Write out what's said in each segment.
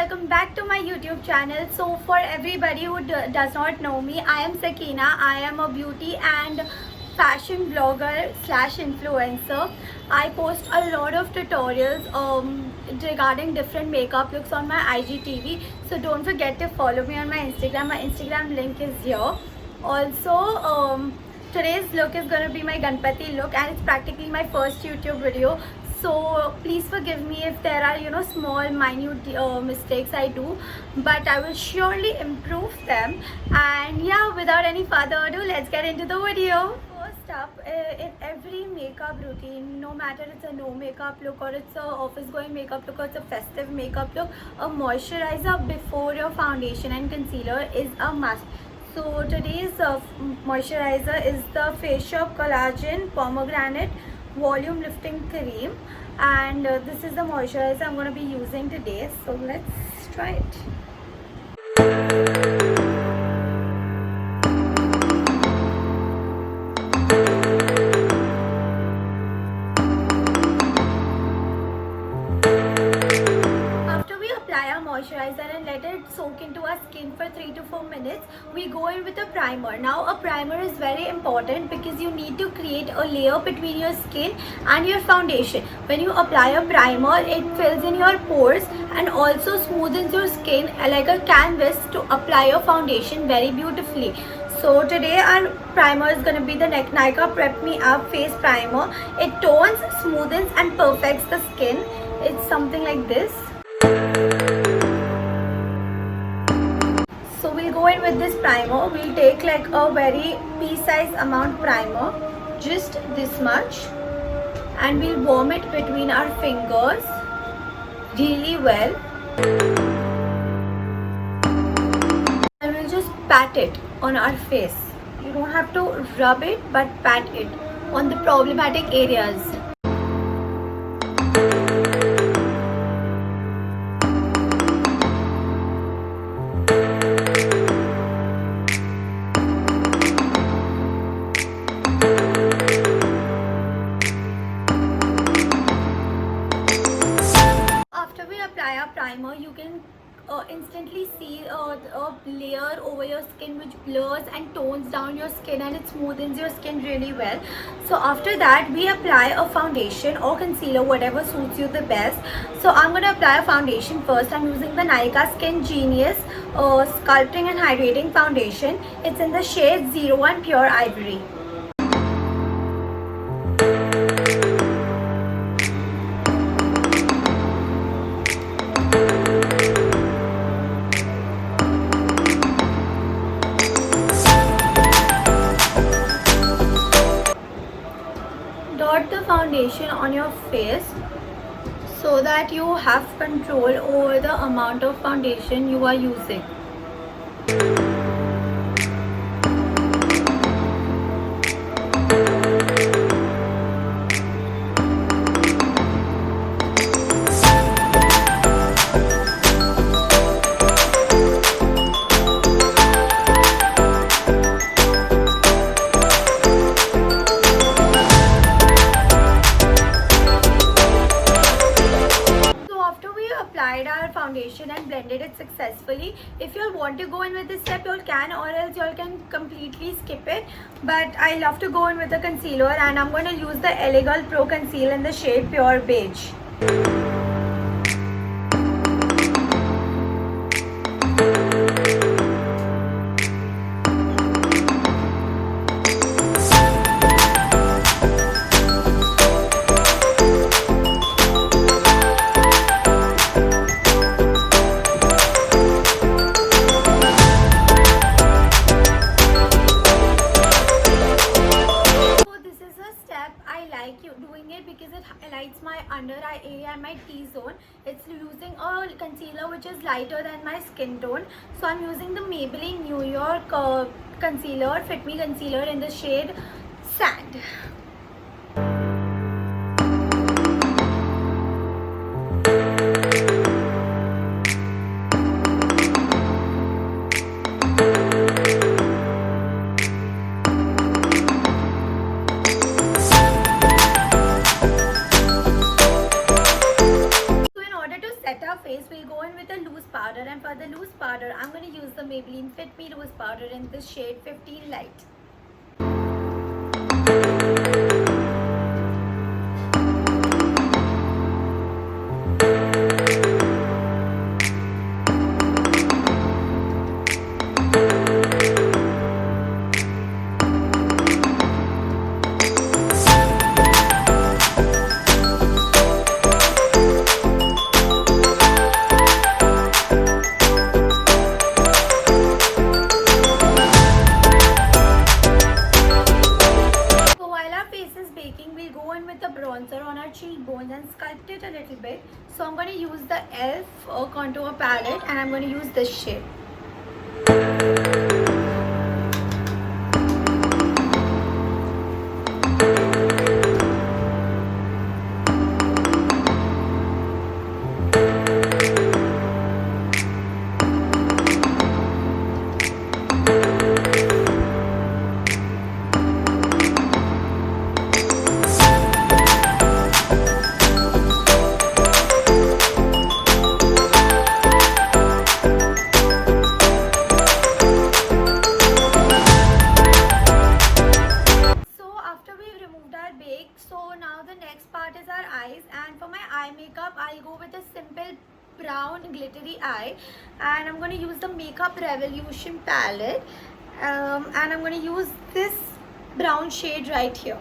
welcome back to my YouTube channel. So for everybody who does not know me, I am Sakina. I am a beauty and fashion blogger slash influencer. I post a lot of tutorials regarding different makeup looks on my IGTV. So don't forget to follow me on my Instagram. My Instagram link is here. Also, today's look is going to be my Ganpati look, and it's practically my first YouTube video. So please forgive me if there are small minute mistakes I do, but I will surely improve them. And yeah, without any further ado, let's get into the video. First up, in every makeup routine, no matter it's a no makeup look or it's a office going makeup look or it's a festive makeup look, a moisturizer before your foundation and concealer is a must. So today's moisturizer is the Face Shop Collagen Pomegranate Volume Lifting Cream, and this is the moisturizer I'm going to be using today. So let's try it. Moisturizer and let it soak into our skin for 3 to 4 minutes. We go in with a primer. Now a primer is very important because you need to create a layer between your skin and your foundation. When you apply a primer, it fills in your pores and also smoothens your skin like a canvas to apply your foundation very beautifully. So today our primer is going to be the Nykaa Prep Me Up Face Primer. It tones, smoothens and perfects the skin. It's something like this. So we'll go in with this primer. We'll take like a very pea-sized amount primer, just this much, and we'll warm it between our fingers really well. And we'll just pat it on our face. You don't have to rub it, but pat it on the problematic areas. Apply a primer, you can instantly see a layer over your skin which blurs and tones down your skin, and it smoothens your skin really well. So after that, we apply a foundation or concealer, whatever suits you the best. So I'm going to apply a foundation first. I'm using the Nykaa Skin Genius Sculpting and Hydrating Foundation. It's in the shade 01 Pure Ivory. Dot the foundation on your face so that you have control over the amount of foundation you are using. Our foundation and blended it successfully. If you all want to go in with this step, you all can, or else you all can completely skip it, but I love to go in with the concealer, and I'm going to use the Elegant Pro Conceal in the shade Pure Beige. Doing it because it highlights my under eye area and my T-zone. It's using a concealer which is lighter than my skin tone. So I'm using the Maybelline New York concealer, Fit Me concealer in the shade Sand. we'll go in with a loose powder, and for the loose powder I'm going to use the Maybelline Fit Me loose powder in this shade 15 Light. We'll go in with the bronzer on our cheekbones and sculpt it a little bit. So I'm going to use the e.l.f. contour palette, and I'm going to use this shade. So now the next part is our eyes, and for my eye makeup I'll go with a simple brown glittery eye, and I'm going to use the Makeup Revolution palette, and I'm going to use this brown shade right here.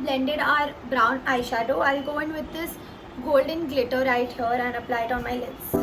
Blended our brown eyeshadow, I'll go in with this golden glitter right here and apply it on my lids.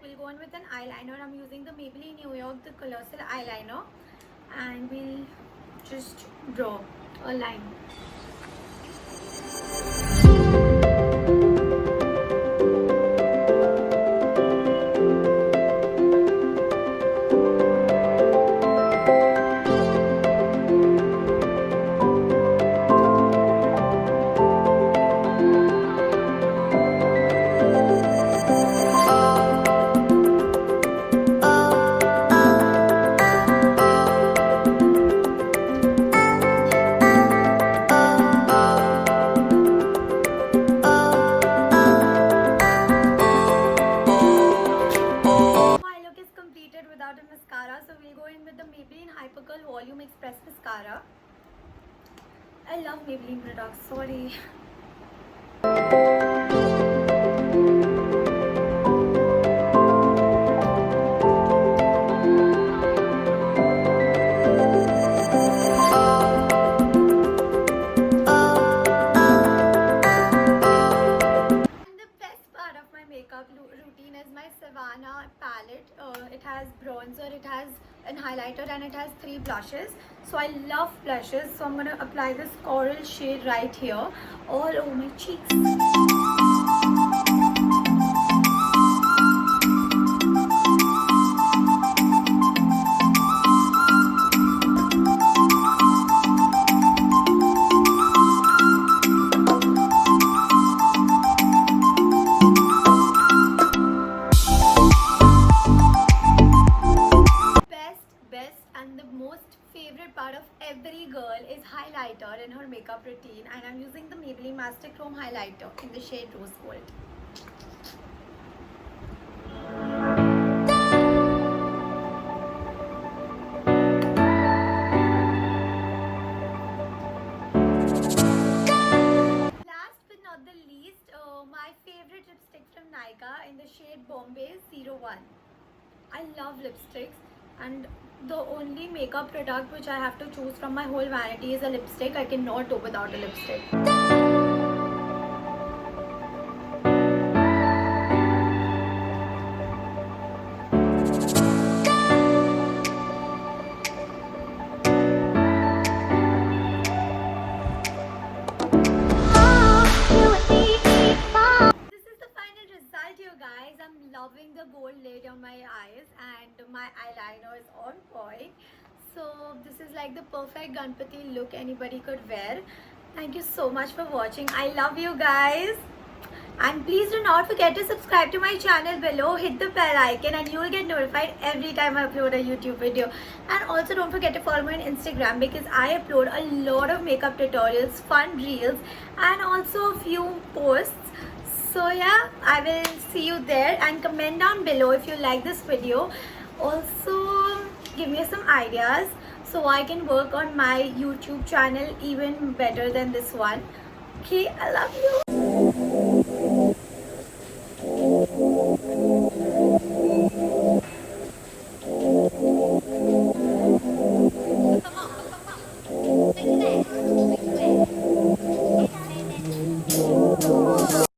We'll go in with an eyeliner. I'm using the Maybelline New York, the Colossal eyeliner, and we'll just draw a line. So we'll go in with the Maybelline Hypercurl Volume Express Mascara. I love Maybelline products, sorry. Routine is my Savannah palette. It has bronzer, it has an highlighter, and it has 3 blushes. So I love blushes, so I'm going to apply this coral shade right here all over my cheeks. and the most favorite part of every girl is highlighter in her makeup routine, and I'm using the Maybelline Master Chrome highlighter in the shade Rose Gold. Last but not the least, my favorite lipstick from Nykaa in the shade Bombay 01. I love lipsticks, and the only makeup product which I have to choose from my whole vanity is a lipstick. I cannot do without a lipstick. This is the final result, you guys. I'm loving the gold lid on my eyes, and my eyeliner is on point. So this is like the perfect Ganpati look anybody could wear. Thank you so much for watching. I love you guys. And please do not forget to subscribe to my channel below. Hit the bell icon and you will get notified every time I upload a YouTube video. And also don't forget to follow me on Instagram, because I upload a lot of makeup tutorials, fun reels, and also a few posts. So yeah, I will see you there, and comment down below if you like this video. Also give me some ideas so I can work on my YouTube channel even better than this one. Okay, I love you.